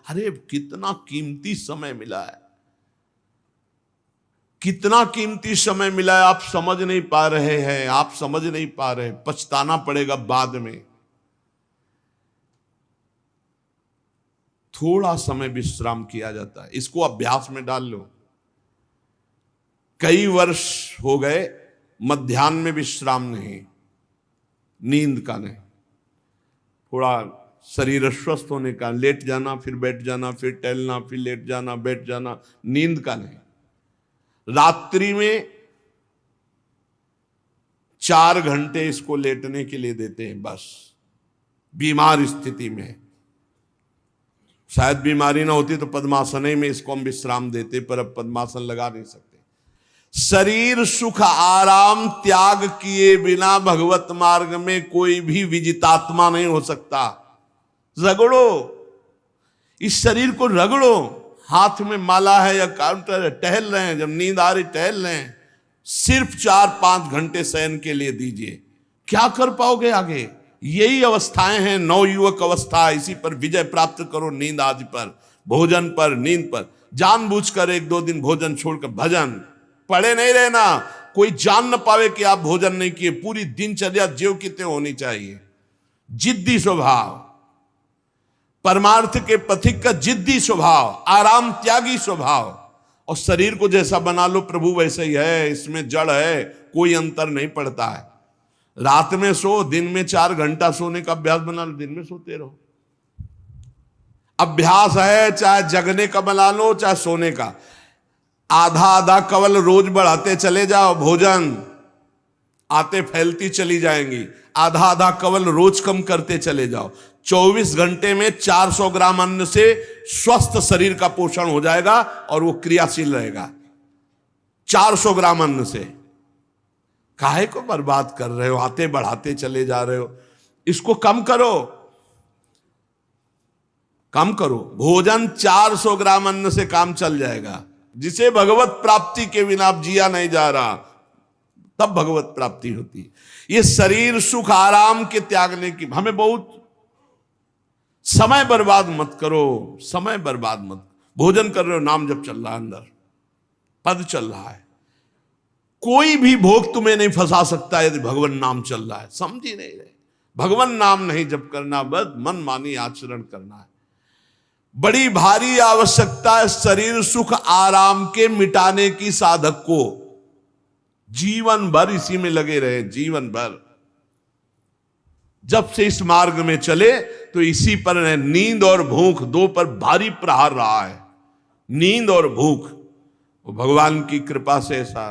अरे कितना कीमती समय मिला है, कितना कीमती समय मिला है, आप समझ नहीं पा रहे हैं, आप समझ नहीं पा रहे, पछताना पड़ेगा बाद में। थोड़ा समय विश्राम किया जाता है, इसको अभ्यास में डाल लो। कई वर्ष हो गए मध्याह्न में विश्राम नहीं, नींद का नहीं, थोड़ा शरीर स्वस्थ होने का, लेट जाना फिर बैठ जाना, फिर टहलना, फिर लेट जाना बैठ जाना, नींद का नहीं। रात्रि में 4 घंटे इसको लेटने के लिए देते हैं बस, बीमार स्थिति में। शायद बीमारी ना होती तो पद्मासन में इसको हम विश्राम देते, पर अब पद्मासन लगा नहीं सकते। शरीर सुख आराम त्याग किए बिना भगवत मार्ग में कोई भी विजितात्मा नहीं हो सकता। रगड़ो, इस शरीर को रगड़ो, हाथ में माला है या काउंटर है, टहल रहे हैं, जब नींद आ रही टहल रहे हैं, सिर्फ 4-5 घंटे शयन के लिए दीजिए। क्या कर पाओगे आगे? यही अवस्थाएं हैं, नवयुवक अवस्था। इसी पर विजय प्राप्त करो, नींद आदि पर, भोजन पर, नींद पर। जानबूझकर 1-2 दिन भोजन छोड़कर भजन पड़े नहीं रहना, कोई जान न पावे कि आप भोजन नहीं किए। पूरी दिनचर्या ज्यों की त्यों होनी चाहिए। जिद्दी स्वभाव, परमार्थ के पथिक का जिद्दी स्वभाव, आराम त्यागी स्वभाव। और शरीर को जैसा बना लो प्रभु वैसे ही है, इसमें जड़ है, कोई अंतर नहीं पड़ता है। रात में सो, दिन में 4 घंटा सोने का अभ्यास बना लो, दिन में सोते रहो। अभ्यास है, चाहे जगने का बना लो चाहे सोने का। आधा आधा कवल रोज बढ़ाते चले जाओ, भोजन आते फैलती चली जाएंगी। आधा आधा कवल रोज कम करते चले जाओ। 24 घंटे में 400 ग्राम अन्न से स्वस्थ शरीर का पोषण हो जाएगा और वो क्रियाशील रहेगा। 400 ग्राम अन्न से काहे को बर्बाद कर रहे हो? आते बढ़ाते चले जा रहे हो। इसको कम करो, कम करो। भोजन 400 ग्राम अन्न से काम चल जाएगा। जिसे भगवत प्राप्ति के बिना जिया नहीं जा रहा, तब भगवत प्राप्ति होती है। ये शरीर सुख आराम के त्यागने की, हमें बहुत समय बर्बाद मत करो, समय बर्बाद मत। भोजन कर रहे हो, नाम जब चल रहा है, अंदर पद चल रहा है, कोई भी भोग तुम्हें नहीं फंसा सकता यदि भगवान नाम चल रहा है। समझ ही नहीं रहे, भगवान नाम नहीं जप करना, बस मन मानी आचरण करना है। बड़ी भारी आवश्यकता है शरीर सुख आराम के मिटाने की साधक को। जीवन भर इसी में लगे रहे, जीवन भर। जब से इस मार्ग में चले तो इसी पर है। नींद और भूख दो पर भारी प्रहार रहा है, नींद और भूख। वो भगवान की कृपा से ऐसा,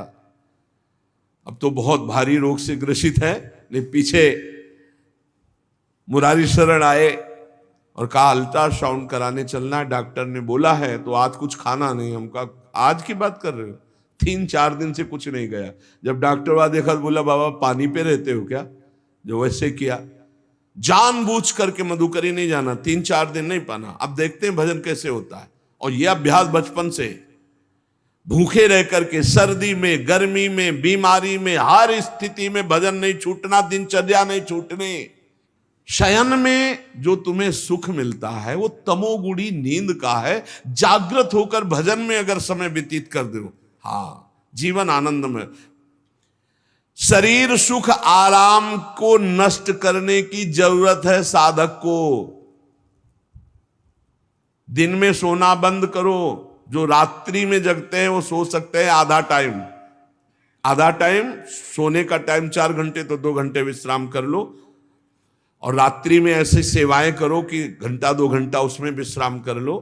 अब तो बहुत भारी रोग से ग्रसित है, लेकिन पीछे मुरारी शरण आए और कहा अल्ट्रासाउंड कराने चलना है, डॉक्टर ने बोला है तो आज कुछ खाना नहीं। हम कहा आज की बात कर रहे हो? 3-4 दिन से कुछ नहीं गया। जब डॉक्टर वहां देखा तो बोला बाबा पानी पे रहते हो क्या? जो वैसे किया, जानबूझ करके मधुकरी नहीं जाना, 3-4 दिन नहीं पाना। अब देखते हैं भजन कैसे होता है। और यह अभ्यास बचपन से, भूखे रह करके, सर्दी में, गर्मी में, बीमारी में, हर स्थिति में भजन नहीं छूटना, दिनचर्या नहीं छूटने। शयन में जो तुम्हें सुख मिलता है वो तमोगुणी नींद का है। जागृत होकर भजन में अगर समय व्यतीत कर दो, हाँ, जीवन आनंद में। शरीर सुख आराम को नष्ट करने की जरूरत है साधक को। दिन में सोना बंद करो। जो रात्रि में जगते हैं वो सो सकते हैं आधा टाइम, आधा टाइम सोने का टाइम 4 घंटे, तो 2 घंटे विश्राम कर लो। और रात्रि में ऐसी सेवाएं करो कि 1-2 घंटा उसमें विश्राम कर लो,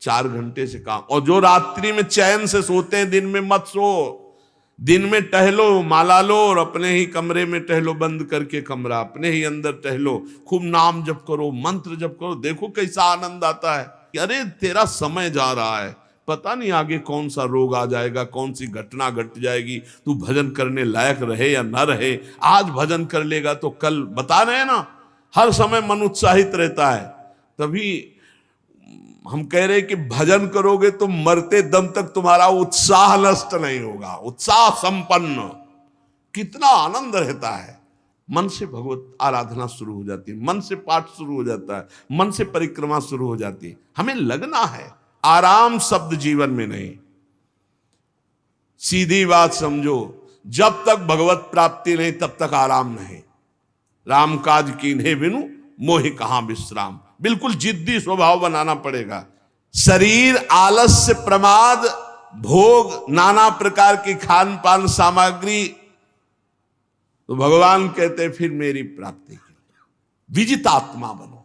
4 घंटे से काम। और जो रात्रि में चैन से सोते हैं, दिन में मत सो। दिन में टहलो, माला लो और अपने ही कमरे में टहलो, बंद करके कमरा, अपने ही अंदर टहलो, खूब नाम जप करो, मंत्र जप करो। देखो कैसा आनंद आता है कि अरे तेरा समय जा रहा है, पता नहीं आगे कौन सा रोग आ जाएगा, कौन सी घटना घट जाएगी, तू भजन करने लायक रहे या ना रहे। आज भजन कर लेगा तो कल, बता रहे हैं ना, हर समय मन उत्साहित रहता है। तभी हम कह रहे कि भजन करोगे तो मरते दम तक तुम्हारा उत्साह नष्ट नहीं होगा, उत्साह संपन्न। कितना आनंद रहता है, मन से भगवत आराधना शुरू हो जाती है, मन से पाठ शुरू हो जाता है, मन से परिक्रमा शुरू हो जाती है। हमें लगना है, आराम शब्द जीवन में नहीं। सीधी बात समझो, जब तक भगवत प्राप्ति नहीं तब तक आराम नहीं। राम काज कीन्हे बिनु मोहि कहां विश्राम। बिल्कुल जिद्दी स्वभाव बनाना पड़ेगा। शरीर, आलस्य, प्रमाद, भोग, नाना प्रकार की खान पान सामग्री, तो भगवान कहते फिर मेरी प्राप्ति के लिए विजितात्मा बनो।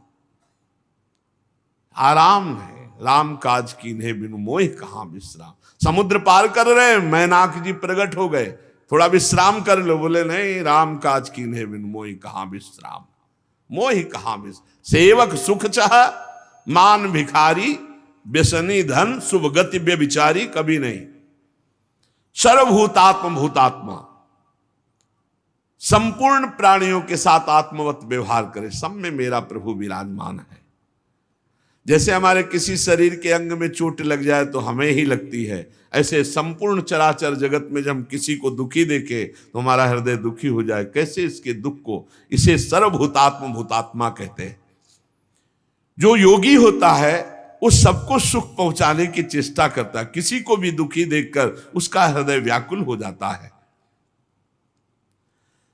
आराम है, राम काज कीन्हे बिनु मोहि कहां विश्राम। समुद्र पार कर रहे हैं, मैनाक जी प्रकट हो गए, थोड़ा विश्राम कर लो। बोले नहीं, राम काज कीन्हे बिनु मोहि कहां विश्राम। मोहि कहां विश्राम। सेवक सुख चाह मान भिखारी, व्यसनी धन शुभ गति व्यभिचारी, कभी नहीं। सर्वभूतात्म भूतात्मा, संपूर्ण प्राणियों के साथ आत्मवत व्यवहार करे, सब में मेरा प्रभु विराजमान है। जैसे हमारे किसी शरीर के अंग में चोट लग जाए तो हमें ही लगती है, ऐसे संपूर्ण चराचर जगत में जब हम किसी को दुखी देखे तो हमारा हृदय दुखी हो जाए। कैसे इसके दुख को, इसे सर्वभूतात्म भूतात्मा कहते हैं। जो योगी होता है वो सबको सुख पहुंचाने की चेष्टा करता है, किसी को भी दुखी देखकर उसका हृदय व्याकुल हो जाता है।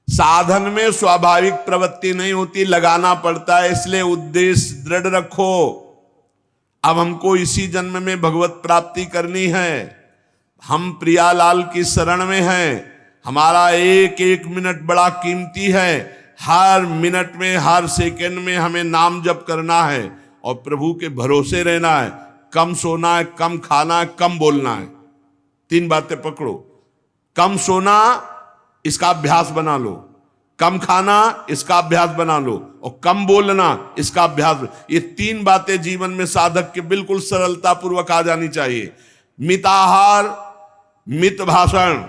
साधन में स्वाभाविक प्रवृत्ति नहीं होती, लगाना पड़ता है, इसलिए उद्देश्य दृढ़ रखो। अब हमको इसी जन्म में भगवत प्राप्ति करनी है। हम प्रियालाल की शरण में हैं। हमारा एक एक मिनट बड़ा कीमती है। हर मिनट में, हर सेकंड में हमें नाम जप करना है और प्रभु के भरोसे रहना है। कम सोना है, कम खाना है, कम बोलना है। 3 बातें पकड़ो। कम सोना, इसका अभ्यास बना लो। कम खाना, इसका अभ्यास बना लो। और कम बोलना, इसका अभ्यास। ये 3 बातें जीवन में साधक के बिल्कुल सरलता पूर्वक आ जानी चाहिए। मिताहार, मित भाषण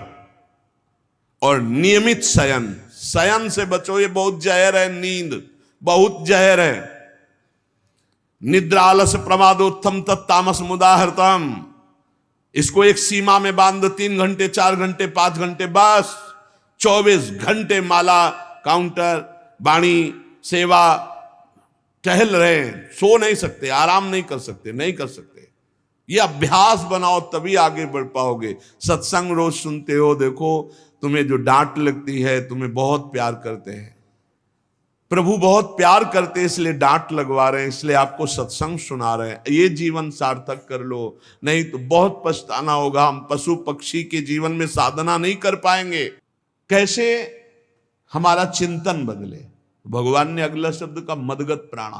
और नियमित शयन। शयन से बचो, ये बहुत जहर है। नींद बहुत जहर है। निद्रा आलस प्रमादोत्थम तत्तामस मुदाहृतम। इसको एक सीमा में बांध दो। 3 घंटे, 4 घंटे, 5 घंटे, बस 24 घंटे माला, काउंटर, वाणी, सेवा, टहल रहे हैं। सो नहीं सकते, आराम नहीं कर सकते, नहीं कर सकते। ये अभ्यास बनाओ तभी आगे बढ़ पाओगे। सत्संग रोज सुनते हो, देखो तुम्हें जो डांट लगती है, तुम्हें बहुत प्यार करते हैं। प्रभु बहुत प्यार करते हैं, इसलिए डांट लगवा रहे हैं, इसलिए आपको सत्संग सुना रहे हैं। ये जीवन सार्थक कर लो, नहीं तो बहुत पछताना होगा। हम पशु पक्षी के जीवन में साधना नहीं कर पाएंगे। कैसे हमारा चिंतन बदले। भगवान ने अगला शब्द का मदगत प्राणा।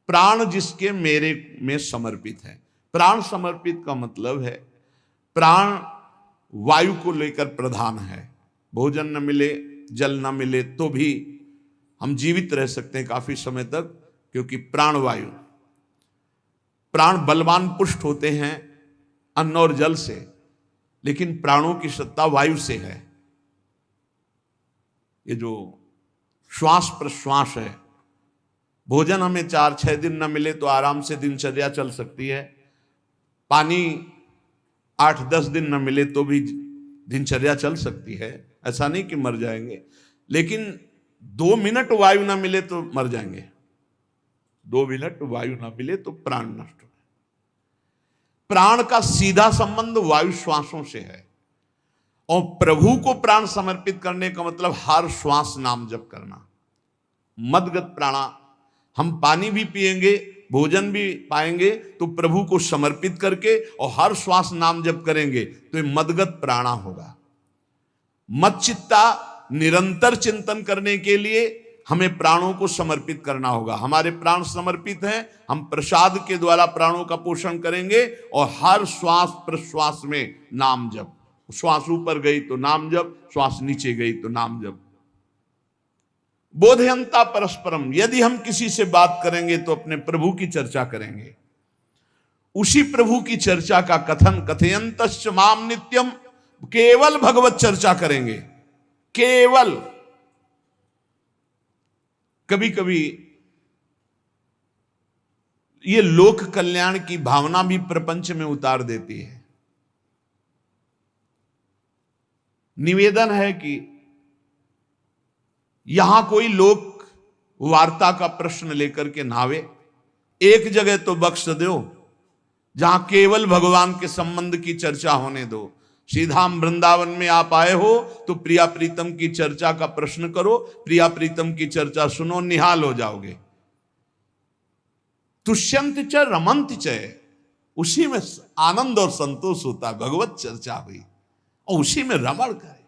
प्राण जिसके मेरे में समर्पित है। प्राण समर्पित का मतलब है प्राण वायु को लेकर प्रधान है। भोजन न मिले, जल न मिले तो भी हम जीवित रह सकते हैं काफी समय तक, क्योंकि प्राण वायु। प्राण बलवान पुष्ट होते हैं अन्न और जल से, लेकिन प्राणों की सत्ता वायु से है। ये जो श्वास प्रश्वास है, भोजन हमें 4-6 दिन न मिले तो आराम से दिनचर्या चल सकती है। पानी 8-10 दिन न मिले तो भी दिनचर्या चल सकती है। ऐसा नहीं कि मर जाएंगे, लेकिन 2 मिनट वायु ना मिले तो मर जाएंगे। 2 मिनट वायु ना मिले तो प्राण नष्ट हो। प्राण का सीधा संबंध वायु श्वासों से है। और प्रभु को प्राण समर्पित करने का मतलब हर श्वास नाम जप करना। मदगत प्राणा। हम पानी भी पिएंगे, भोजन भी पाएंगे तो प्रभु को समर्पित करके और हर श्वास नाम जप करेंगे तो ये मदगत प्राणा होगा। मत चित्ता, निरंतर चिंतन करने के लिए हमें प्राणों को समर्पित करना होगा। हमारे प्राण समर्पित हैं, हम प्रसाद के द्वारा प्राणों का पोषण करेंगे और हर श्वास प्रश्वास में नाम जप। श्वास ऊपर गई तो नाम जप, श्वास नीचे गई तो नाम जप। बोधयंता परस्परम। यदि हम किसी से बात करेंगे तो अपने प्रभु की चर्चा करेंगे। उसी प्रभु की चर्चा का कथन, कथयंतश्च माम नित्यम, केवल भगवत चर्चा करेंगे। केवल। कभी कभी ये लोक कल्याण की भावना भी प्रपंच में उतार देती है। निवेदन है कि यहां कोई लोक वार्ता का प्रश्न लेकर के नावे, एक जगह तो बख्श दो जहां केवल भगवान के संबंध की चर्चा होने दो। श्रीधाम वृंदावन में आप आए हो तो प्रिया प्रीतम की चर्चा का प्रश्न करो, प्रिया प्रीतम की चर्चा सुनो, निहाल हो जाओगे। तुष्यंत च रमंत च, उसी में आनंद और संतोष होता है। भगवत चर्चा हुई और उसी में रमण करे।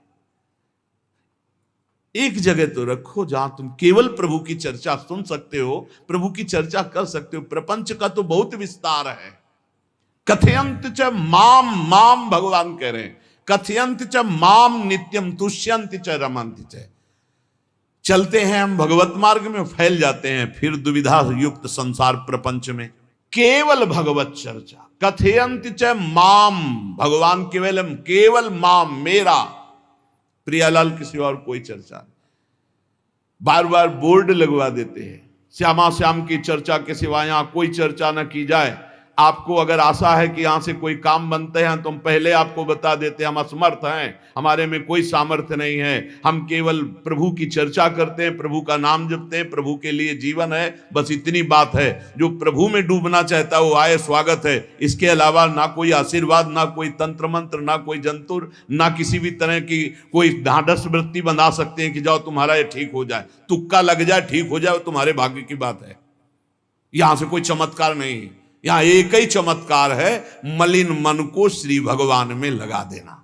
एक जगह तो रखो जहां तुम केवल प्रभु की चर्चा सुन सकते हो, प्रभु की चर्चा कर सकते हो। प्रपंच का तो बहुत विस्तार है। कथयंत च माम, माम भगवान कह रहे हैं, कथयंत च माम नित्यम तुष्यंत च रमंत च। चलते हैं हम भगवत मार्ग में, फैल जाते हैं फिर दुविधा युक्त संसार प्रपंच में। केवल भगवत चर्चा, कथयंत च माम, भगवान केवलम, केवल माम, मेरा, प्रियालाल की सिवा और कोई चर्चा नहीं। बार बार बोर्ड लगवा देते हैं, श्यामा श्याम की चर्चा के सिवा यहां कोई चर्चा न की जाए। आपको अगर आशा है कि यहां से कोई काम बनते हैं तो हम पहले आपको बता देते हैं हम असमर्थ हैं, हमारे में कोई सामर्थ्य नहीं है। हम केवल प्रभु की चर्चा करते हैं, प्रभु का नाम जपते हैं, प्रभु के लिए जीवन है, बस इतनी बात है। जो प्रभु में डूबना चाहता है वो आए, स्वागत है। इसके अलावा ना कोई आशीर्वाद, ना कोई तंत्र मंत्र, ना कोई जंतुर, ना किसी भी तरह की कोई ढांढस वृत्ति बना सकते हैं कि जाओ तुम्हारा ये ठीक हो जाए, तुक्का लग जाए, ठीक हो जाए, तुम्हारे भाग्य की बात है। यहां से कोई चमत्कार नहीं, यहां एक ही चमत्कार है, मलिन मन को श्री भगवान में लगा देना,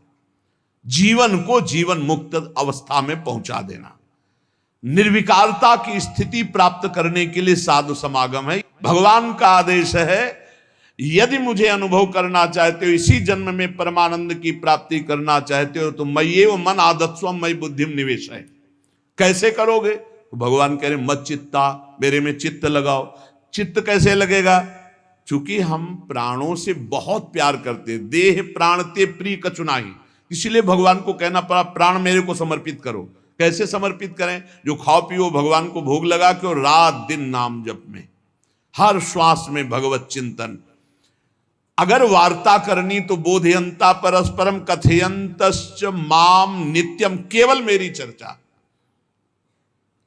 जीवन को जीवन मुक्त अवस्था में पहुंचा देना। निर्विकारता की स्थिति प्राप्त करने के लिए साधु समागम है। भगवान का आदेश है, यदि मुझे अनुभव करना चाहते हो, इसी जन्म में परमानंद की प्राप्ति करना चाहते हो तो मय्येव मन आदत्स्व मयि बुद्धिम निवेश है। कैसे करोगे? तो भगवान कह रहे मत चित्ता, मेरे में चित्त लगाओ। चित्त कैसे लगेगा? चूंकि हम प्राणों से बहुत प्यार करते, देह प्राण ते प्रिय कछु नाही, इसलिए भगवान को कहना पड़ा प्राण मेरे को समर्पित करो। कैसे समर्पित करें? जो खाओ पियो भगवान को भोग लगा के, और रात दिन नाम जप में, हर श्वास में भगवत चिंतन। अगर वार्ता करनी तो बोधयंता परस्परम कथयंतश्च माम नित्यम, केवल मेरी चर्चा।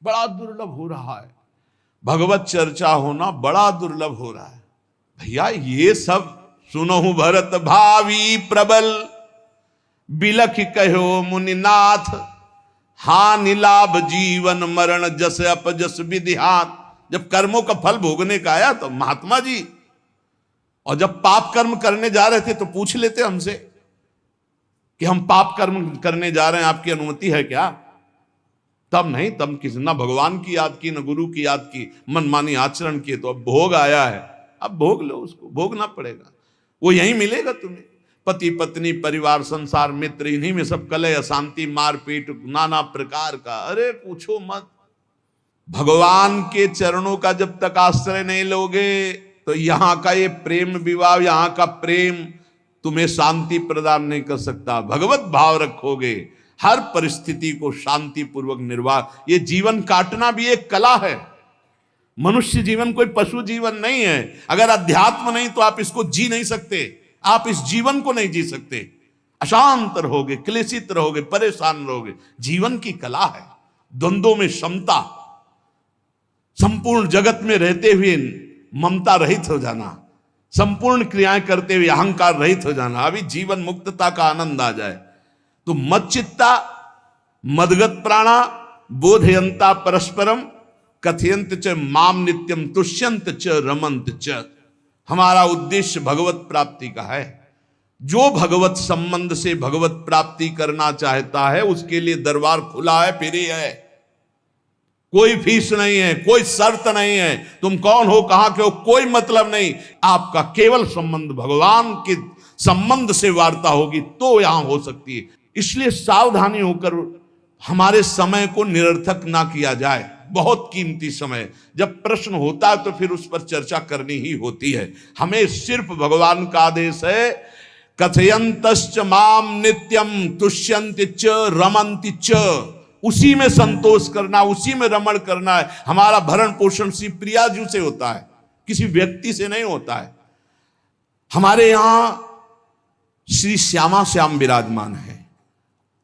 बड़ा दुर्लभ हो रहा है, भगवत चर्चा होना बड़ा दुर्लभ हो रहा है। भैया ये सब सुनहु भरत भावी प्रबल, बिलख कहो मुनिनाथ, हानि लाभ जीवन मरण जस अपजस विधिहात। जब कर्मों का फल भोगने का आया तो महात्मा जी, और जब पाप कर्म करने जा रहे थे तो पूछ लेते हमसे कि हम पाप कर्म करने जा रहे हैं, आपकी अनुमति है क्या? तब नहीं, तब किसी ना भगवान की याद की, न गुरु की याद की, मनमानी आचरण किए। तो अब भोग आया है, अब भोग लो, उसको भोगना पड़ेगा, वो यहीं मिलेगा तुम्हें। पति पत्नी परिवार संसार मित्र, इन्हीं में सब कलह अशांति मारपीट नाना प्रकार का। अरे पूछो मत, भगवान के चरणों का जब तक आश्रय नहीं लोगे तो यहां का ये प्रेम विवाह, यहां का प्रेम तुम्हें शांति प्रदान नहीं कर सकता। भगवत भाव रखोगे, हर परिस्थिति को शांति पूर्वक निर्वाह। ये जीवन काटना भी एक कला है। मनुष्य जीवन कोई पशु जीवन नहीं है। अगर अध्यात्म नहीं तो आप इसको जी नहीं सकते, आप इस जीवन को नहीं जी सकते। अशांत रहोगे, क्लेशित रहोगे, परेशान रहोगे। जीवन की कला है द्वंद्वों में समता, संपूर्ण जगत में रहते हुए ममता रहित हो जाना, संपूर्ण क्रियाएं करते हुए अहंकार रहित हो जाना, अभी जीवन मुक्तता का आनंद आ जाए। तो मच्चित्ता मदगत प्राणा बोधयंता परस्परम कथयंत च माम नित्यम तुष्यंत च रमंत च। हमारा उद्देश्य भगवत प्राप्ति का है। जो भगवत संबंध से भगवत प्राप्ति करना चाहता है उसके लिए दरबार खुला है, फ्री है, कोई फीस नहीं है, कोई शर्त नहीं है। तुम कौन हो, कहां के हो, कोई मतलब नहीं। आपका केवल संबंध भगवान के संबंध से वार्ता होगी तो यहां हो सकती है। इसलिए सावधानी होकर हमारे समय को निरर्थक ना किया जाए। बहुत कीमती समय, जब प्रश्न होता है तो फिर उस पर चर्चा करनी ही होती है। हमें सिर्फ भगवान का आदेश है, कथयंतश्च माम नित्यम तुष्यंत च रमन्ति च। उसी में संतोष करना, उसी में रमण करना है। हमारा भरण पोषण श्री प्रिया जी से होता है, किसी व्यक्ति से नहीं होता है। हमारे यहां श्री श्यामा श्याम विराजमान है,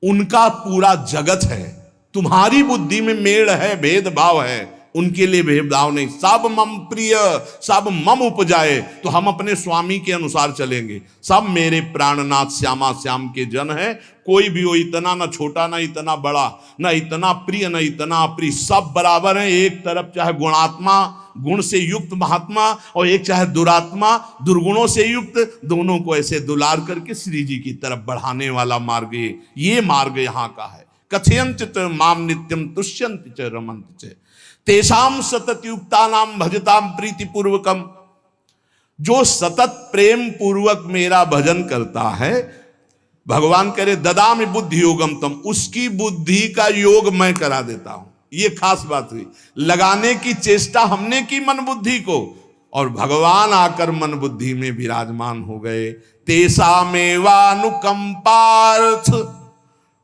उनका पूरा जगत है। तुम्हारी बुद्धि में मेड़ है, भेदभाव है, उनके लिए भेदभाव नहीं। सब मम प्रिय, सब मम उपजाए, तो हम अपने स्वामी के अनुसार चलेंगे। सब मेरे प्राणनाथ श्यामा श्याम के जन है, कोई भी हो, इतना ना छोटा ना इतना बड़ा, ना इतना प्रिय ना इतना अप्रिय, सब बराबर है। एक तरफ चाहे गुणात्मा, गुण से युक्त महात्मा, और एक चाहे दुरात्मा, दुर्गुणों से युक्त, दोनों को ऐसे दुलार करके श्री जी की तरफ बढ़ाने वाला मार्ग ये मार्ग यहाँ का है। कथयंत च माम नित्यम तुष्यंत च रमंत च तेषाम सतत युक्ता नाम भजताम प्रीति पूर्वकम। जो सतत प्रेम पूर्वक मेरा भजन करता है, भगवान करे ददामि बुद्धि योगम तम, उसकी बुद्धि का योग मैं करा देता हूं। ये खास बात हुई, लगाने की चेष्टा हमने की मन बुद्धि को, और भगवान आकर मन बुद्धि में विराजमान हो गए। तेषामेवानुकंपार्थ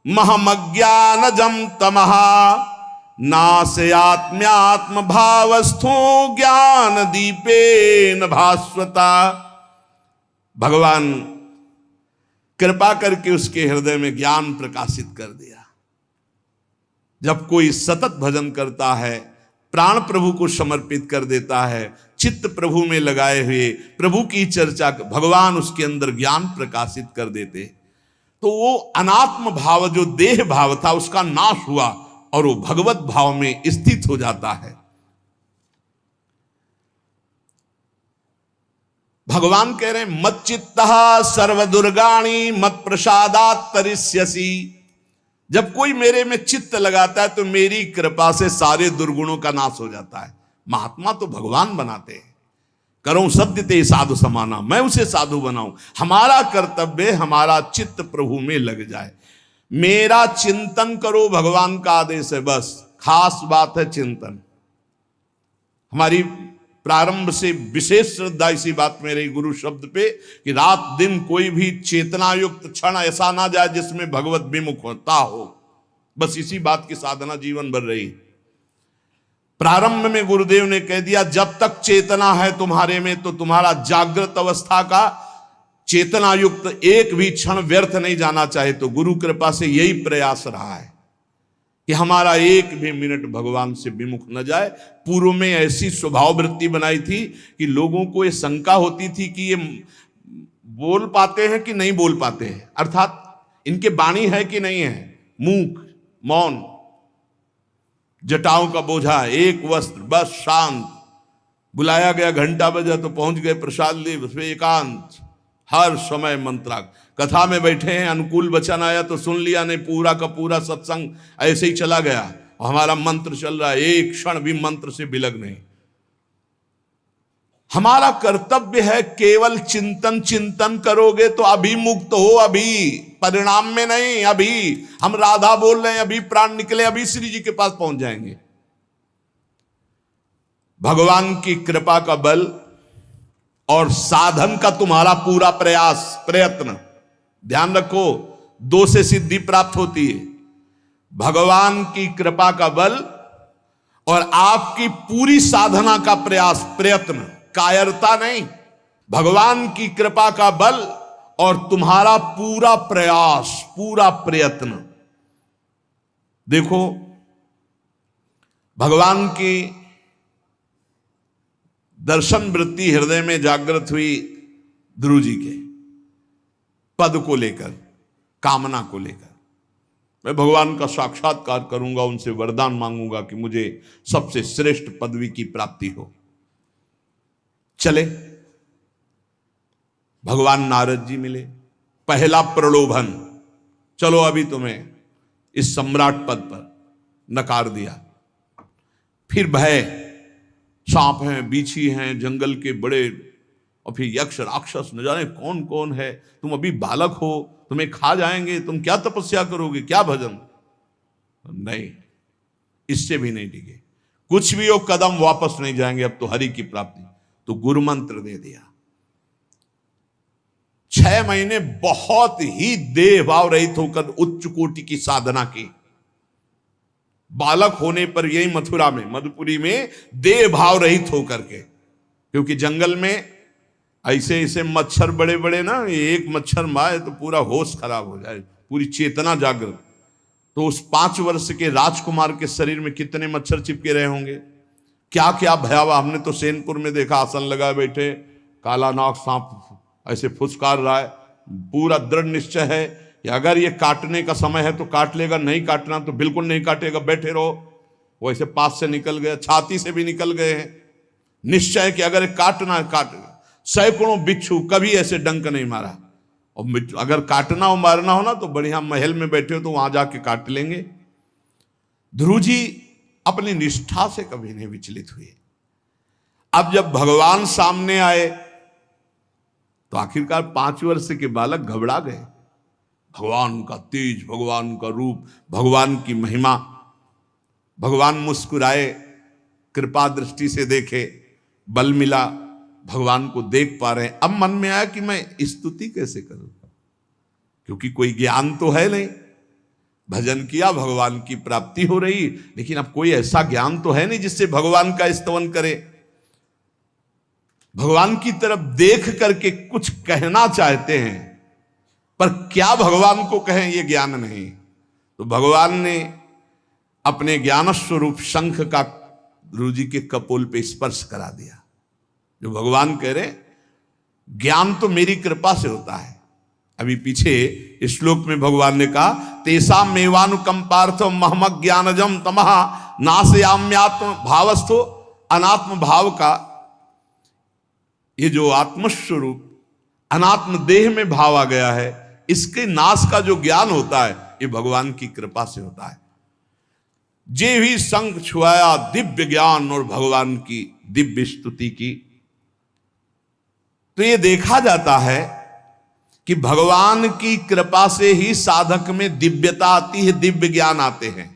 महमज्ञानजं तमहा नास्यात्म्यात्म भावस्थो ज्ञान दीपेन भास्वता। भगवान कृपा करके उसके हृदय में ज्ञान प्रकाशित कर दिया। जब कोई सतत भजन करता है, प्राण प्रभु को समर्पित कर देता है, चित्त प्रभु में लगाए हुए प्रभु की चर्चा, भगवान उसके अंदर ज्ञान प्रकाशित कर देते, तो वो अनात्म भाव जो देह भाव था उसका नाश हुआ और वो भगवत भाव में स्थित हो जाता है। भगवान कह रहे हैं मत चित्तः सर्वदुर्गाणि मत प्रसादात् तरिष्यसि। जब कोई मेरे में चित्त लगाता है तो मेरी कृपा से सारे दुर्गुणों का नाश हो जाता है। महात्मा तो भगवान बनाते हैं। करो सत्य ते साधु समाना, मैं उसे साधु बनाऊं। हमारा कर्तव्य, हमारा चित्त प्रभु में लग जाए। मेरा चिंतन करो, भगवान का आदेश है, बस खास बात है चिंतन। हमारी प्रारंभ से विशेष श्रद्धा इसी बात में रही गुरु शब्द पे, कि रात दिन कोई भी चेतना युक्त क्षण ऐसा ना जाए जिसमें भगवत विमुख होता हो। बस इसी बात की साधना जीवन भर रही। प्रारंभ में गुरुदेव ने कह दिया, जब तक चेतना है तुम्हारे में तो तुम्हारा जागृत अवस्था का चेतना युक्त एक भी क्षण व्यर्थ नहीं जाना चाहे। तो गुरु कृपा से यही प्रयास रहा है कि हमारा एक भी मिनट भगवान से विमुख न जाए। पूर्व में ऐसी स्वभाव वृत्ति बनाई थी कि लोगों को ये शंका होती थी कि ये बोल पाते हैं कि नहीं बोल पाते हैं, अर्थात इनके वाणी है कि नहीं है, मूक मौन, जटाओं का बोझा, एक वस्त्र, बस शांत। बुलाया गया, घंटा बजा तो पहुंच गए, प्रसाद ले, उसमें एकांत, हर समय मंत्रा। कथा में बैठे हैं, अनुकूल वचन आया तो सुन लिया, नहीं पूरा का पूरा सत्संग ऐसे ही चला गया। हमारा मंत्र चल रहा है, एक क्षण भी मंत्र से बिलग नहीं। हमारा कर्तव्य है केवल चिंतन। चिंतन करोगे तो अभी मुक्त हो, अभी परिणाम में नहीं। अभी हम राधा बोल रहे हैं, अभी प्राण निकले, अभी श्री जी के पास पहुंच जाएंगे। भगवान की कृपा का बल और साधन का तुम्हारा पूरा प्रयास प्रयत्न, ध्यान रखो, दो से सिद्धि प्राप्त होती है। भगवान की कृपा का बल और आपकी पूरी साधना का प्रयास प्रयत्न, कायरता नहीं। भगवान की कृपा का बल और तुम्हारा पूरा प्रयास, पूरा प्रयत्न। देखो, भगवान की दर्शन वृत्ति हृदय में जागृत हुई ध्रुव जी के पद को लेकर, कामना को लेकर। मैं भगवान का साक्षात्कार करूंगा, उनसे वरदान मांगूंगा कि मुझे सबसे श्रेष्ठ पदवी की प्राप्ति हो। चले, भगवान नारद जी मिले। पहला प्रलोभन, चलो अभी तुम्हें इस सम्राट पद पर नकार दिया। फिर भय, सांप हैं, बीछी हैं, जंगल के बड़े, और फिर यक्ष राक्षस, न जाने कौन कौन है। तुम अभी बालक हो, तुम्हें खा जाएंगे, तुम क्या तपस्या करोगे, क्या भजन। नहीं, इससे भी नहीं टिके। कुछ भी हो, कदम वापस नहीं जाएंगे, अब तो हरि की प्राप्ति। तो गुरु मंत्र दे दिया। 6 महीने बहुत ही देह भाव रहित होकर उच्च कोटि की साधना की। बालक होने पर यही मथुरा में, मधुपुरी में देह भाव रहित होकर के, क्योंकि जंगल में ऐसे ऐसे मच्छर बड़े बड़े ना, एक मच्छर मारे तो पूरा होश खराब हो जाए, पूरी चेतना जागृत। तो उस 5 वर्ष के राजकुमार के शरीर में कितने मच्छर चिपके रहे होंगे, क्या क्या भयावह। हमने तो सैनपुर में देखा, आसन लगाए बैठे, काला नाग सांप ऐसे फुसकार रहा है। पूरा दृढ़ निश्चय है कि अगर ये काटने का समय है तो काट लेगा, नहीं काटना तो बिल्कुल नहीं काटेगा, बैठे रहो। वो ऐसे पास से निकल गए, छाती से भी निकल गए हैं। निश्चय कि अगर काटना है काटेगा। सैकड़ों बिच्छू, कभी ऐसे डंक नहीं मारा। और अगर काटना हो मारना हो ना तो बढ़िया महल में बैठे हो तो वहां जाके काट लेंगे। ध्रुव जी अपनी निष्ठा से कभी नहीं विचलित हुए। अब जब भगवान सामने आए तो आखिरकार 5 वर्ष के बालक घबरा गए। भगवान का तेज, भगवान का रूप, भगवान की महिमा। भगवान मुस्कुराए, कृपा दृष्टि से देखे, बल मिला, भगवान को देख पा रहे हैं। अब मन में आया कि मैं स्तुति कैसे करूं, क्योंकि कोई ज्ञान तो है नहीं। भजन किया, भगवान की प्राप्ति हो रही, लेकिन अब कोई ऐसा ज्ञान तो है नहीं जिससे भगवान का स्तवन करे। भगवान की तरफ देख करके कुछ कहना चाहते हैं, पर क्या भगवान को कहें ये ज्ञान नहीं। तो भगवान ने अपने ज्ञान स्वरूप शंख का ध्रुव जी के कपोल पे स्पर्श करा दिया। जो भगवान कह रहे, ज्ञान तो मेरी कृपा से होता है। अभी पीछे इस श्लोक में भगवान ने कहा, तेसा मेवानुकंपार्थ महमक ज्ञानजम तमः नाशयाम्यात्म भावस्थो। अनात्म भाव का ये जो आत्मस्वरूप अनात्म देह में भाव आ गया है, इसके नाश का जो ज्ञान होता है ये भगवान की कृपा से होता है। जे भी संग छुआया दिव्य ज्ञान और भगवान की दिव्य स्तुति की। तो ये देखा जाता है कि भगवान की कृपा से ही साधक में दिव्यता आती है, दिव्य ज्ञान आते हैं।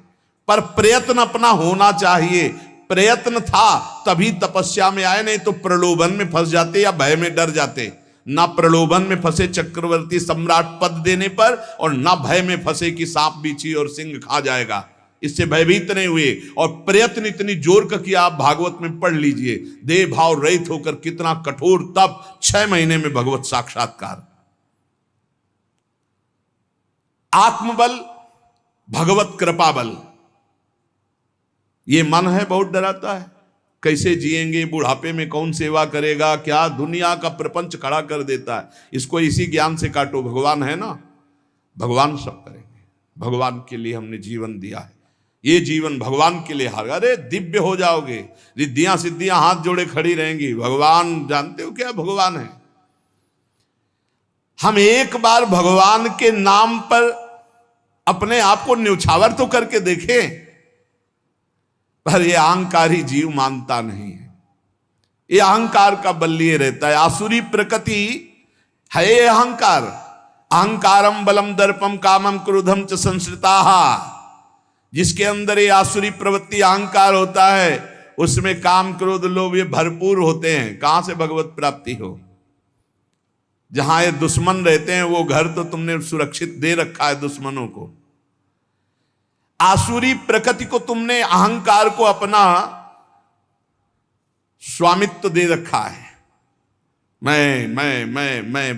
पर प्रयत्न अपना होना चाहिए। प्रयत्न था तभी तपस्या में आए, नहीं तो प्रलोभन में फंस जाते या भय में डर जाते। ना प्रलोभन में फंसे चक्रवर्ती सम्राट पद देने पर, और ना भय में फंसे कि सांप बिच्छी और सिंह खा जाएगा, इससे भयभीत नहीं हुए। और प्रयत्न इतनी जोर का किया, आप भागवत में पढ़ लीजिए, देह भाव रहित होकर कितना कठोर तप, 6 महीने में भगवत साक्षात्कार। आत्मबल, भगवत कृपा बल। ये मन है बहुत डराता है, कैसे जिएंगे, बुढ़ापे में कौन सेवा करेगा, क्या दुनिया का प्रपंच खड़ा कर देता है। इसको इसी ज्ञान से काटो, भगवान है ना, भगवान सब करेंगे। भगवान के लिए हमने जीवन दिया है, ये जीवन भगवान के लिए हार। अरे दिव्य हो जाओगे, रिद्धियां सिद्धियां हाथ जोड़े खड़ी रहेंगी। भगवान जानते हो क्या भगवान है। हम एक बार भगवान के नाम पर अपने आप को न्यौछावर तो करके देखें, पर यह अहंकारी जीव मानता नहीं है। ये अहंकार का बल लिए रहता है। आसुरी प्रकृति है ये अहंकार। अहंकारम बलम दर्पम कामम क्रोधम च संश्रिताः। जिसके अंदर ये आसुरी प्रवृत्ति अहंकार होता है, उसमें काम क्रोध लोभ ये भरपूर होते हैं। कहां से भगवत प्राप्ति हो। जहां ये दुश्मन रहते हैं वो घर तो तुमने सुरक्षित दे रखा है दुश्मनों को। आसुरी प्रकृति को तुमने, अहंकार को अपना स्वामित्व दे रखा है। मैं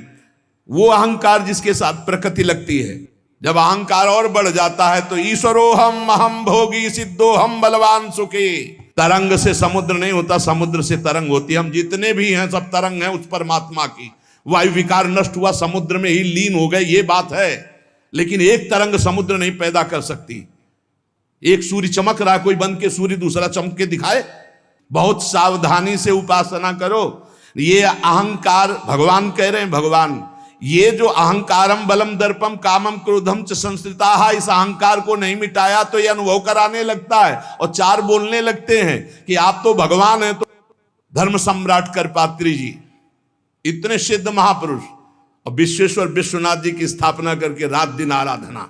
वो अहंकार जिसके साथ प्रकृति लगती है। जब अहंकार और बढ़ जाता है तो ईश्वरोहम अहम भोगी सिद्धोहम बलवान सुखी। तरंग से समुद्र नहीं होता, समुद्र से तरंग होती है। हम जितने भी हैं सब तरंग हैं उस परमात्मा की। वायु विकार नष्ट हुआ, समुद्र में ही लीन हो गए, ये बात है। लेकिन एक तरंग समुद्र नहीं पैदा कर सकती। एक सूर्य चमक रहा, कोई बंद के सूर्य दूसरा चमक के दिखाए। बहुत सावधानी से उपासना करो। ये अहंकार, भगवान कह रहे हैं, भगवान ये जो अहंकारम बलम दर्पम कामम क्रोधम च संश्रिताः, इस अहंकार को नहीं मिटाया तो ये अनुभव कराने लगता है और 4 बोलने लगते हैं कि आप तो भगवान हैं। तो धर्म सम्राट करपात्री जी, इतने सिद्ध महापुरुष, और विश्वेश्वर विश्वनाथ जी की स्थापना करके रात दिन आराधना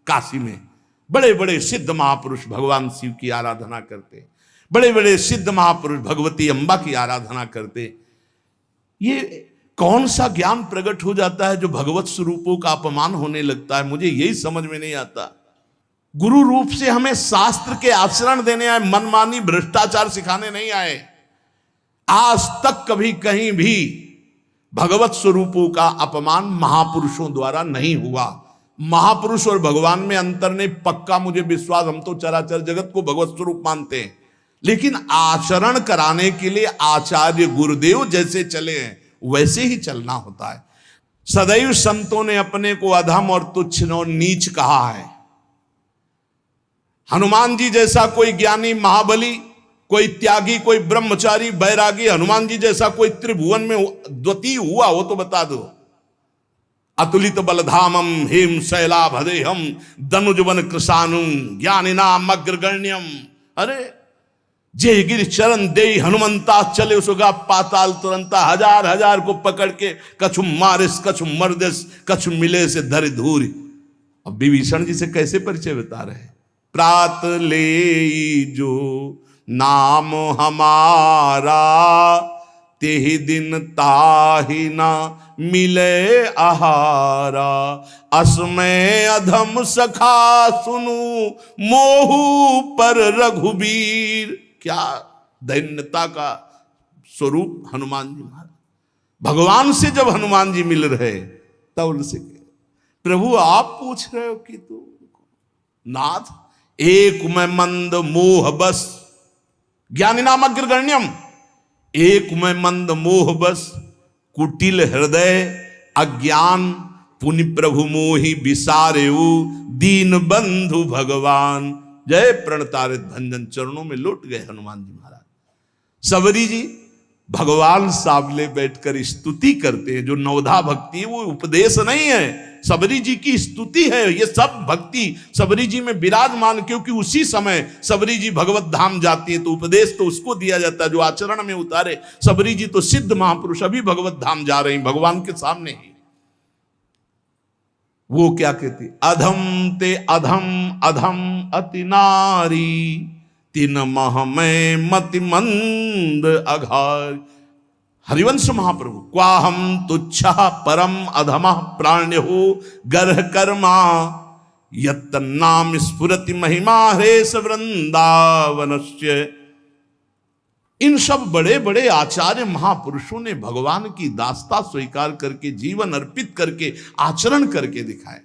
काशी में। बड़े बड़े सिद्ध महापुरुष भगवान शिव की आराधना करते, बड़े बड़े सिद्ध महापुरुष भगवती अम्बा की आराधना करते। ये कौन सा ज्ञान प्रकट हो जाता है जो भगवत स्वरूपों का अपमान होने लगता है। मुझे यही समझ में नहीं आता। गुरु रूप से हमें शास्त्र के आचरण देने आए, मनमानी भ्रष्टाचार सिखाने नहीं आए। आज तक कभी कहीं भी भगवत स्वरूपों का अपमान महापुरुषों द्वारा नहीं हुआ। महापुरुष और भगवान में अंतर नहीं, पक्का मुझे विश्वास, हम तो चराचर जगत को भगवत स्वरूप मानते हैं, लेकिन आचरण कराने के लिए आचार्य गुरुदेव जैसे चले हैं वैसे ही चलना होता है। सदैव संतों ने अपने को अधम और तुच्छ और नीच कहा है। हनुमान जी जैसा कोई ज्ञानी, महाबली, कोई त्यागी, कोई ब्रह्मचारी, बैरागी, हनुमान जी जैसा कोई त्रिभुवन में द्वितीय हुआ हो तो बता दो। अतुलित बलधामम हेम शैलाभदेहम दनुजवन कृशानुम ज्ञानिनाम अग्रगण्यम। अरे जय गिर चरण दे हनुमंता चले उसगा पाताल तुरंता, हजार हजार को पकड़ के कछु मारिस कछु मर्दिस कछु मिले से धर धूरी। अब विभीषण जी से कैसे परिचय बता रहे हैं। प्रात ले जो नाम हमारा तेहि दिन ताहि ना मिले आहारा, असमय अधम सखा सुनु मोहु पर रघुबीर। क्या दैन्यता का स्वरूप हनुमान जी महाराज। भगवान से जब हनुमान जी मिल रहे तब उनसे प्रभु आप पूछ रहे हो कि तू नाथ एक मैं मंद मोह बस, ज्ञानी नाम अग्रगण्यम, एक मैं मंद मोह बस, कुटिल हृदय अज्ञान, पुनि प्रभु मोहि विसारेऊ, दीन बंधु भगवान। जय प्रणतारित भंजन, चरणों में लौट गए हनुमान जी महाराज। सबरी जी भगवान सामने बैठकर स्तुति करते हैं। जो नवधा भक्ति है वो उपदेश नहीं है, सबरी जी की स्तुति है। ये सब भक्ति सबरी जी में विराजमान, क्योंकि उसी समय सबरी जी भगवत धाम जाती है तो उपदेश तो उसको दिया जाता है जो आचरण में उतारे। सबरी जी तो सिद्ध महापुरुष अभी भगवत धाम जा रहे हैं भगवान के सामने ही। वो क्या कहती, अधम ते अधम अधम अति नारी, तीन मह में मति मंद अघार। हरिवंश महाप्रभु, क्वाहम तुच्छ परम अधम प्राण्य हो गर्ह कर्मा, यत्तन्नाम स्फुरति महिमा हरेश वृंदावनस्य। इन सब बड़े बड़े आचार्य महापुरुषों ने भगवान की दास्ता स्वीकार करके जीवन अर्पित करके आचरण करके दिखाए।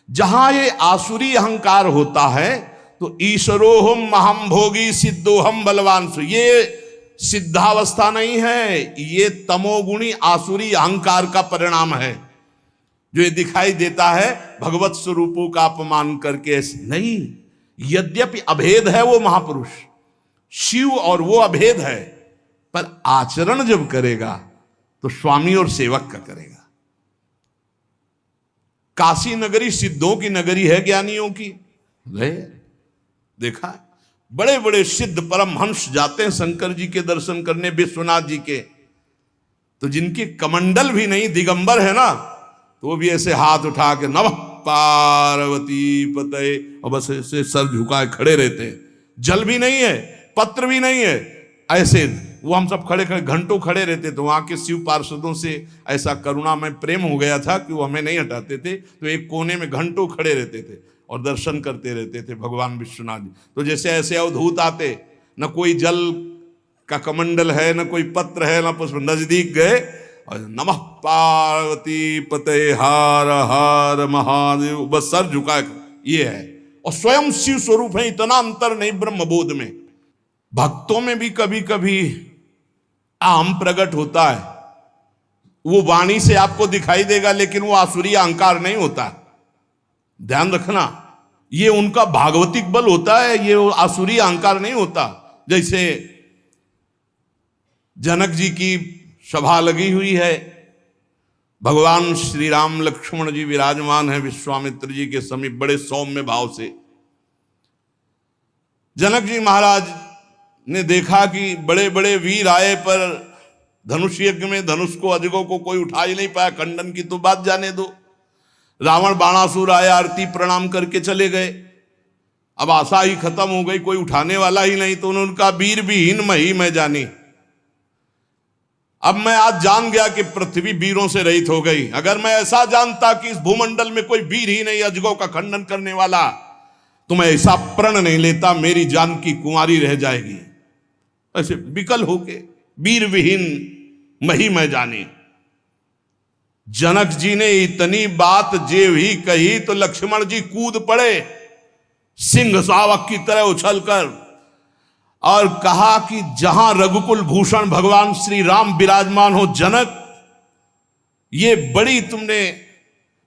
जहां ये आसुरी अहंकार होता है तो ईश्वरोहम महम भोगी सिद्धोहम बलवान, ये सिद्धावस्था नहीं है, ये तमोगुणी आसुरी अहंकार का परिणाम है जो ये दिखाई देता है भगवत स्वरूपों का अपमान करके। नहीं, यद्यपि अभेद है वो महापुरुष शिव और वो अभेद है, पर आचरण जब करेगा तो स्वामी और सेवक का करेगा। काशी नगरी सिद्धों की नगरी है, ज्ञानियों की गए देखा, बड़े बड़े सिद्ध परमहंस जाते हैं शंकर जी के दर्शन करने, विश्वनाथ जी के, तो जिनके कमंडल भी नहीं, दिगंबर है ना, तो वो भी ऐसे हाथ उठा के नमः पार्वती पते, और बस ऐसे सर झुकाए खड़े रहते हैं। जल भी नहीं है, पत्र भी नहीं है, ऐसे वो हम सब खड़े खड़े घंटों खड़े रहते। तो वहां के शिव पार्षदों से ऐसा करुणा में प्रेम हो गया था कि वो हमें नहीं हटाते थे, तो एक कोने में घंटों खड़े रहते थे और दर्शन करते रहते थे भगवान विश्वनाथ जी। तो जैसे ऐसे अवधूत आते, न कोई जल का कमंडल है, न कोई पत्र है, न पुष्प, नजदीक गए और नमः पार्वती पते हार हार महादेव, बस सर झुकाए, ये है। और स्वयं शिव स्वरूप है, इतना अंतर नहीं ब्रह्मबोध में। भक्तों में भी कभी कभी अहम प्रकट होता है, वो वाणी से आपको दिखाई देगा, लेकिन वो आसुरी अहंकार नहीं होता, ध्यान रखना। ये उनका भागवतिक बल होता है, ये आसुरी अहंकार नहीं होता। जैसे जनक जी की सभा लगी हुई है, भगवान श्री राम लक्ष्मण जी विराजमान है विश्वामित्र जी के समीप बड़े सौम्य भाव से। जनक जी महाराज ने देखा कि बड़े बड़े वीर आए, पर धनुष यज्ञ में धनुष को अजगों को कोई उठा ही नहीं पाया, खंडन की तो बात जाने दो। रावण बाणासुर आया, आरती प्रणाम करके चले गए। अब आशा ही खत्म हो गई, कोई उठाने वाला ही नहीं, तो उन्होंने उनका वीर विहीन मही मैं जानी। अब मैं आज जान गया कि पृथ्वी वीरों से रहित हो गई। अगर मैं ऐसा जानता कि इस भूमंडल में कोई वीर ही नहीं अजगों का खंडन करने वाला, तो मैं ऐसा प्रण नहीं लेता, मेरी जान की कुंवारी रह जाएगी। ऐसे विकल होके वीर विहीन मही मैं जानी। जनक जी ने इतनी बात जे भी कही तो लक्ष्मण जी कूद पड़े सिंह शावक की तरह उछलकर, और कहा कि जहां रघुकुल भूषण भगवान श्री राम विराजमान हो जनक, ये बड़ी तुमने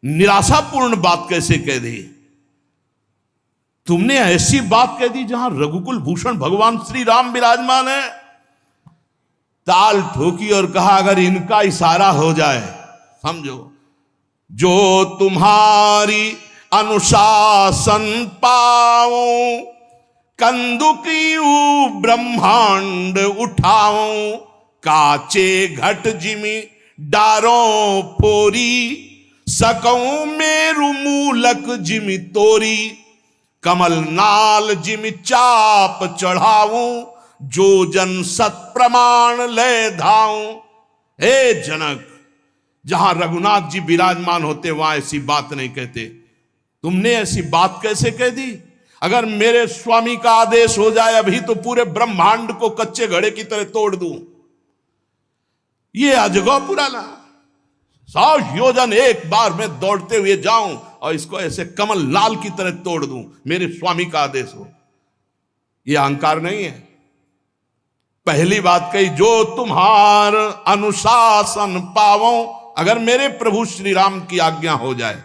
निराशापूर्ण बात कैसे कह दी? तुमने ऐसी बात कह दी जहां रघुकुल भूषण भगवान श्री राम विराजमान है। ताल ठोकी और कहा अगर इनका इशारा हो जाए, समझो, जो तुम्हारी अनुशासन पाओ, कंदुकियू ब्रह्मांड उठाओ, काचे घट जिमी डारों फोरी, सकऊं मेरु मूलक जिमी तोरी, कमल नाल जिमी चाप चढ़ाऊं, जो जन सत प्रमाण ले धाऊं। हे जनक, जहां रघुनाथ जी विराजमान होते वहां ऐसी बात नहीं कहते, तुमने ऐसी बात कैसे कह दी? अगर मेरे स्वामी का आदेश हो जाए अभी तो पूरे ब्रह्मांड को कच्चे घड़े की तरह तोड़ दूं। ये अजगौ पुराना 100 योजन एक बार में दौड़ते हुए जाऊं और इसको ऐसे कमल लाल की तरह तोड़ दूं, मेरे स्वामी का आदेश हो। यह अहंकार नहीं है। पहली बात कही, जो तुम्हार अनुशासन पावो, अगर मेरे प्रभु श्री राम की आज्ञा हो जाए।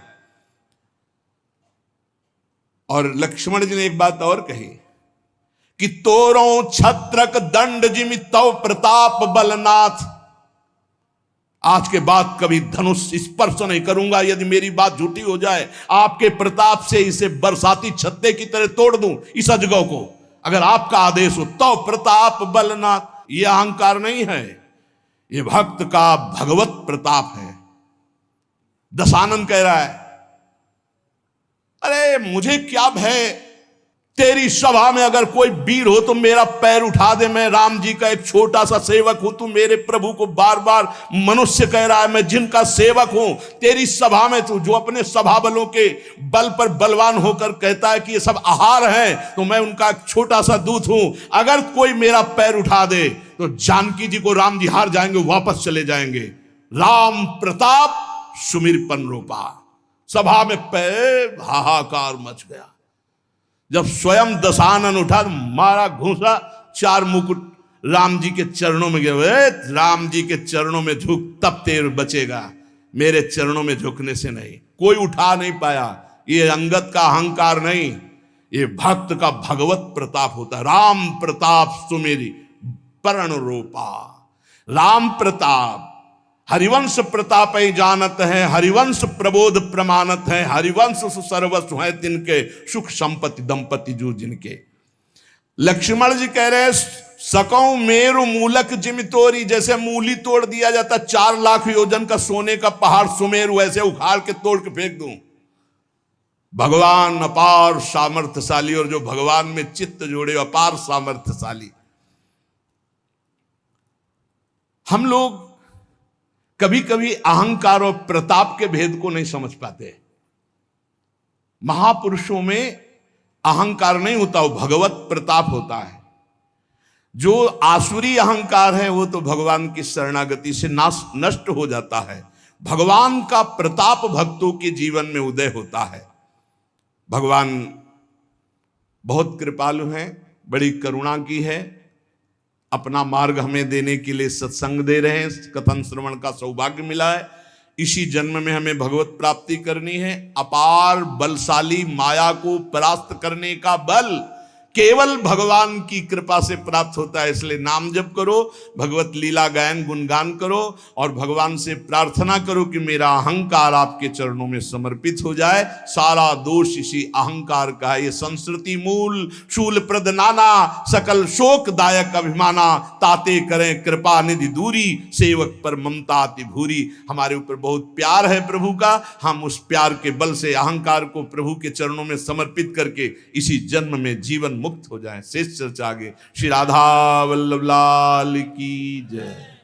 और लक्ष्मण जी ने एक बात और कही कि तोरों छत्रक दंड जिमि तव प्रताप बलनाथ, आज के बाद कभी धनुष स्पर्श नहीं करूंगा यदि मेरी बात झूठी हो जाए। आपके प्रताप से इसे बरसाती छत्ते की तरह तोड़ दूं इस अजगौ को, अगर आपका आदेश हो। तो प्रताप बलनाथ, यह अहंकार नहीं है, यह भक्त का भगवत प्रताप है। दशानन कह रहा है, अरे मुझे क्या भय, तेरी सभा में अगर कोई वीर हो तो मेरा पैर उठा दे, मैं राम जी का एक छोटा सा सेवक हूं। तू मेरे प्रभु को बार बार मनुष्य कह रहा है, मैं जिनका सेवक हूं। तेरी सभा में तू जो अपने सभा बलों के बल पर बलवान होकर कहता है कि ये सब आहार है, तो मैं उनका एक छोटा सा दूत हूं। अगर कोई मेरा पैर उठा दे तो जानकी जी को राम जी हार जाएंगे, वापस चले जाएंगे। राम प्रताप सुमिरपन रूपा। सभा में पैर हाहाकार मच गया। जब स्वयं दशानन उठा तो मारा घूसा, 4 मुकुट राम जी के चरणों में गए। राम जी के चरणों में झुक, तब तेर बचेगा, मेरे चरणों में झुकने से नहीं। कोई उठा नहीं पाया। ये अंगत का अहंकार नहीं, ये भक्त का भगवत प्रताप होता है। राम प्रताप सुमेरी परण रूपा। राम प्रताप, हरिवंश प्रताप ही जानत है, हरिवंश प्रबोध प्रमाणत है, हरिवंश सर्वस्व है तिनके, सुख संपत्ति दंपति जो जिनके। लक्ष्मण जी कह रहे, सकऊं मेरु मूलक जिमि तोरी, जैसे मूली तोड़ दिया जाता 4 लाख योजन का सोने का पहाड़ सुमेरु, वैसे उखाड़ के तोड़ के फेंक दूं। भगवान अपार सामर्थ्यशाली, और जो भगवान में चित्त जोड़े अपार सामर्थ्यशाली। हम लोग कभी कभी अहंकार और प्रताप के भेद को नहीं समझ पाते। महापुरुषों में अहंकार नहीं होता, वो भगवत प्रताप होता है। जो आसुरी अहंकार है वो तो भगवान की शरणागति से नष्ट हो जाता है। भगवान का प्रताप भक्तों के जीवन में उदय होता है। भगवान बहुत कृपालु हैं, बड़ी करुणा की है, अपना मार्ग हमें देने के लिए सत्संग दे रहे हैं। कथन श्रवण का सौभाग्य मिला है। इसी जन्म में हमें भगवत प्राप्ति करनी है। अपार बलशाली माया को परास्त करने का बल केवल भगवान की कृपा से प्राप्त होता है। इसलिए नाम जप करो, भगवत लीला गायन गुणगान करो और भगवान से प्रार्थना करो कि मेरा अहंकार आपके चरणों में समर्पित हो जाए। सारा दोष इसी अहंकार का है। ये संस्कृति मूल शूल प्रद नाना, सकल शोकदायक अभिमाना, ताते करें कृपा निधि दूरी, सेवक पर ममता अति भूरी। हमारे ऊपर बहुत प्यार है प्रभु का, हम उस प्यार के बल से अहंकार को प्रभु के चरणों में समर्पित करके इसी जन्म में जीवन मुक्त हो जाए। शेष चर्चा आगे। श्री राधा वल्लभ लाल की जय।